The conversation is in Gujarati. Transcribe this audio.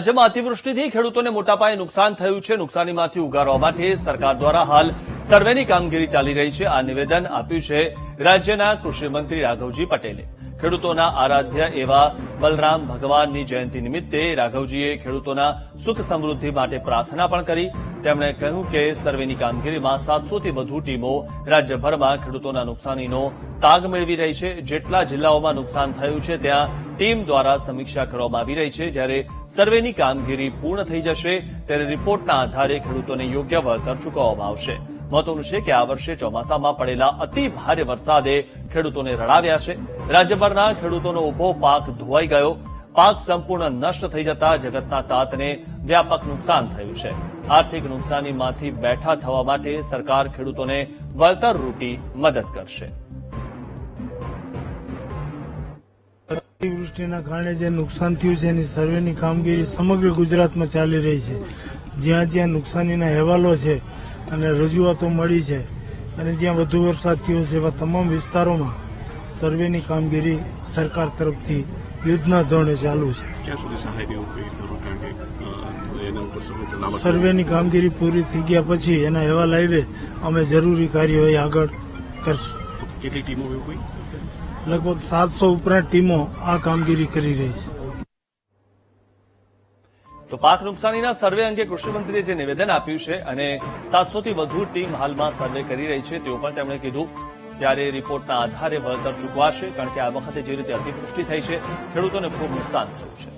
રાજ્યમાં અતિવૃષ્ટિથી ખેડૂતોને મોટા પાયે નુકસાન થયું છે. નુકસાનીમાંથી ઉગારવા માટે સરકાર દ્વારા હાલ સર્વેની કામગીરી ચાલી રહી છે. આ નિવેદન આપ્યું છે રાજ્યના કૃષિમંત્રી રાઘવજી પટેલે. ખેડૂતોના આરાધ્ય એવા બલરામ ભગવાનની જયંતિ નિમિત્તે રાઘવજીએ ખેડૂતોના સુખ સમૃદ્ધિ માટે પ્રાર્થના પણ કરી. તેમણે કહ્યું કે સર્વેની કામગીરીમાં 700થી વધુ ટીમો રાજ્યભરમાં ખેડૂતોના નુકસાનીનો તાગ મેળવી રહી છે. જેટલા જિલ્લાઓમાં નુકસાન થયું છે ત્યાં ટીમ દ્વારા સમીક્ષા કરવામાં આવી રહી છે. જ્યારે સર્વેની કામગીરી પૂર્ણ થઈ જશે ત્યારે રિપોર્ટના આધારે ખેડૂતોને યોગ્ય વળતર ચૂકવવામાં આવશે. મહત્વનું છે કે આ વર્ષે ચોમાસામાં પડેલા અતિ ભારે વરસાદે ખેડૂતોને રડાવ્યા છે. રાજ્યભરના ખેડૂતોનો ઉભો પાક ધોવાઈ ગયો. પાક સંપૂર્ણ નષ્ટ થઈ જતા જગતના તાતને વ્યાપક નુકસાન થયું છે. આર્થિક નુકસાનીમાંથી બેઠા થવા માટે સરકાર ખેડૂતોને વળતર રૂપી મદદ કરશે. અતિવૃષ્ટિના કારણે જે નુકસાન થયું છે એની સર્વેની કામગીરી સમગ્ર ગુજરાતમાં ચાલી રહી છે. જ્યાં જ્યાં નુકસાનીના અહેવાલો છે અને રજૂઆતો મળી છે અને જ્યાં વધુ વરસાદ થયો છે એવા તમામ વિસ્તારોમાં સર્વેની કામગીરી સરકાર તરફથી યુદ્ધના ધોરણે ચાલુ છે. સર્વેની કામગીરી પૂરી થઈ ગયા પછી એના અહેવાલ આવે અમે જરૂરી કાર્યવાહી આગળ કરશું. કેટલી ટીમો લગભગ 700 ઉપરાંત ટીમો આ કામગીરી કરી રહી છે. તો પાક નુકસાનીના સર્વે અંગે કૃષિમંત્રીએ જે નિવેદન આપ્યું છે અને 700થી વધુ ટીમ હાલમાં સર્વે કરી રહી છે તેવું પણ તેમણે કીધું. ત્યારે રિપોર્ટના આધારે વળતર ચૂકવાશે. કારણ કે આ વખતે જે રીતે અતિવૃષ્ટિ થઈ છે ખેડૂતોને ખૂબ નુકસાન થયું છે.